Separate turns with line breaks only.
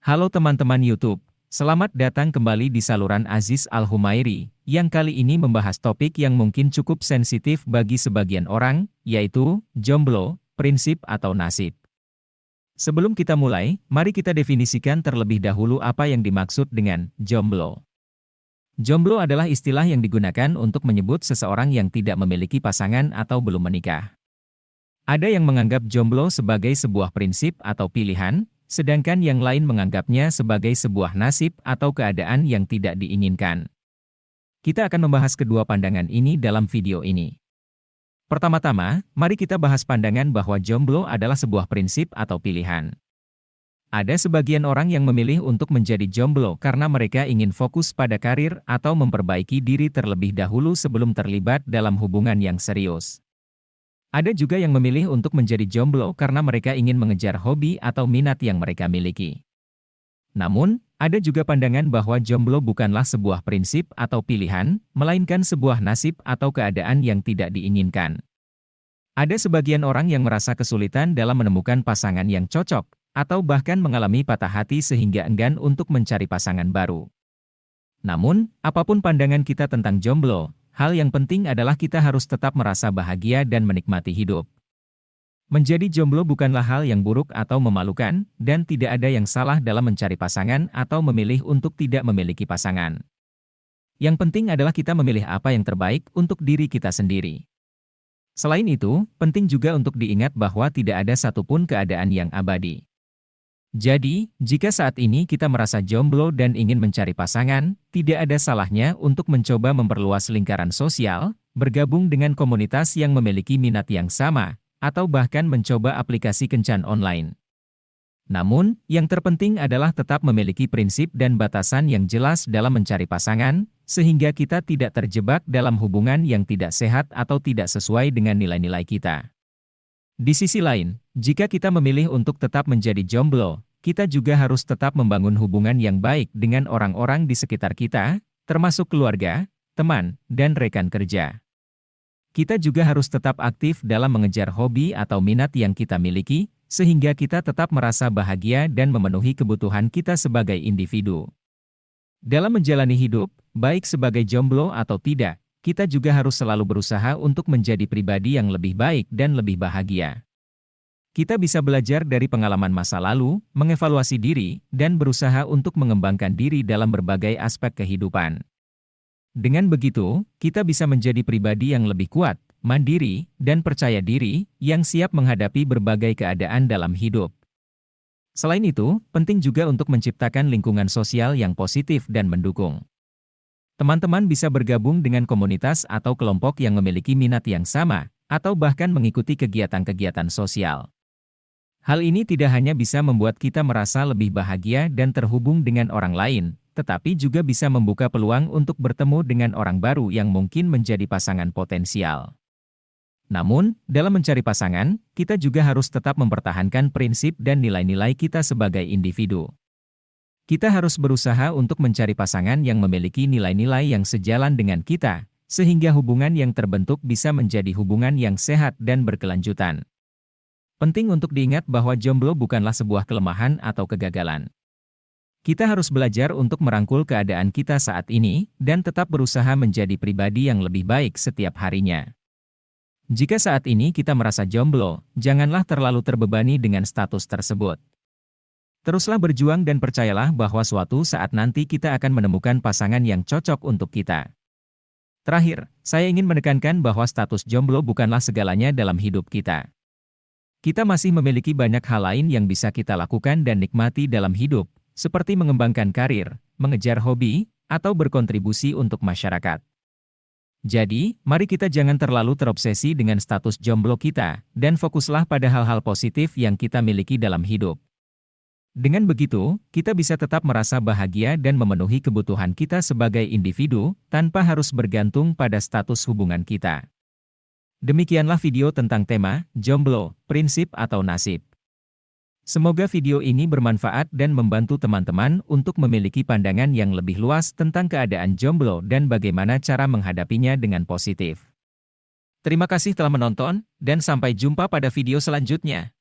Halo teman-teman YouTube, selamat datang kembali di saluran Aziz Al-Humairi, yang kali ini membahas topik yang mungkin cukup sensitif bagi sebagian orang, yaitu jomblo, prinsip atau nasib. Sebelum kita mulai, mari kita definisikan terlebih dahulu apa yang dimaksud dengan jomblo. Jomblo adalah istilah yang digunakan untuk menyebut seseorang yang tidak memiliki pasangan atau belum menikah. Ada yang menganggap jomblo sebagai sebuah prinsip atau pilihan, sedangkan yang lain menganggapnya sebagai sebuah nasib atau keadaan yang tidak diinginkan. Kita akan membahas kedua pandangan ini dalam video ini. Pertama-tama, mari kita bahas pandangan bahwa jomblo adalah sebuah prinsip atau pilihan. Ada sebagian orang yang memilih untuk menjadi jomblo karena mereka ingin fokus pada karir atau memperbaiki diri terlebih dahulu sebelum terlibat dalam hubungan yang serius. Ada juga yang memilih untuk menjadi jomblo karena mereka ingin mengejar hobi atau minat yang mereka miliki. Namun, ada juga pandangan bahwa jomblo bukanlah sebuah prinsip atau pilihan, melainkan sebuah nasib atau keadaan yang tidak diinginkan. Ada sebagian orang yang merasa kesulitan dalam menemukan pasangan yang cocok, atau bahkan mengalami patah hati sehingga enggan untuk mencari pasangan baru. Namun, apapun pandangan kita tentang jomblo, hal yang penting adalah kita harus tetap merasa bahagia dan menikmati hidup. Menjadi jomblo bukanlah hal yang buruk atau memalukan, dan tidak ada yang salah dalam mencari pasangan atau memilih untuk tidak memiliki pasangan. Yang penting adalah kita memilih apa yang terbaik untuk diri kita sendiri. Selain itu, penting juga untuk diingat bahwa tidak ada satupun keadaan yang abadi. Jadi, jika saat ini kita merasa jomblo dan ingin mencari pasangan, tidak ada salahnya untuk mencoba memperluas lingkaran sosial, bergabung dengan komunitas yang memiliki minat yang sama, atau bahkan mencoba aplikasi kencan online. Namun, yang terpenting adalah tetap memiliki prinsip dan batasan yang jelas dalam mencari pasangan, sehingga kita tidak terjebak dalam hubungan yang tidak sehat atau tidak sesuai dengan nilai-nilai kita. Di sisi lain, jika kita memilih untuk tetap menjadi jomblo, kita juga harus tetap membangun hubungan yang baik dengan orang-orang di sekitar kita, termasuk keluarga, teman, dan rekan kerja. Kita juga harus tetap aktif dalam mengejar hobi atau minat yang kita miliki, sehingga kita tetap merasa bahagia dan memenuhi kebutuhan kita sebagai individu. Dalam menjalani hidup, baik sebagai jomblo atau tidak, kita juga harus selalu berusaha untuk menjadi pribadi yang lebih baik dan lebih bahagia. Kita bisa belajar dari pengalaman masa lalu, mengevaluasi diri, dan berusaha untuk mengembangkan diri dalam berbagai aspek kehidupan. Dengan begitu, kita bisa menjadi pribadi yang lebih kuat, mandiri, dan percaya diri, yang siap menghadapi berbagai keadaan dalam hidup. Selain itu, penting juga untuk menciptakan lingkungan sosial yang positif dan mendukung. Teman-teman bisa bergabung dengan komunitas atau kelompok yang memiliki minat yang sama, atau bahkan mengikuti kegiatan-kegiatan sosial. Hal ini tidak hanya bisa membuat kita merasa lebih bahagia dan terhubung dengan orang lain, tetapi juga bisa membuka peluang untuk bertemu dengan orang baru yang mungkin menjadi pasangan potensial. Namun, dalam mencari pasangan, kita juga harus tetap mempertahankan prinsip dan nilai-nilai kita sebagai individu. Kita harus berusaha untuk mencari pasangan yang memiliki nilai-nilai yang sejalan dengan kita, sehingga hubungan yang terbentuk bisa menjadi hubungan yang sehat dan berkelanjutan. Penting untuk diingat bahwa jomblo bukanlah sebuah kelemahan atau kegagalan. Kita harus belajar untuk merangkul keadaan kita saat ini, dan tetap berusaha menjadi pribadi yang lebih baik setiap harinya. Jika saat ini kita merasa jomblo, janganlah terlalu terbebani dengan status tersebut. Teruslah berjuang dan percayalah bahwa suatu saat nanti kita akan menemukan pasangan yang cocok untuk kita. Terakhir, saya ingin menekankan bahwa status jomblo bukanlah segalanya dalam hidup kita. Kita masih memiliki banyak hal lain yang bisa kita lakukan dan nikmati dalam hidup, seperti mengembangkan karir, mengejar hobi, atau berkontribusi untuk masyarakat. Jadi, mari kita jangan terlalu terobsesi dengan status jomblo kita, dan fokuslah pada hal-hal positif yang kita miliki dalam hidup. Dengan begitu, kita bisa tetap merasa bahagia dan memenuhi kebutuhan kita sebagai individu, tanpa harus bergantung pada status hubungan kita. Demikianlah video tentang tema, jomblo, prinsip atau nasib. Semoga video ini bermanfaat dan membantu teman-teman untuk memiliki pandangan yang lebih luas tentang keadaan jomblo dan bagaimana cara menghadapinya dengan positif. Terima kasih telah menonton, dan sampai jumpa pada video selanjutnya.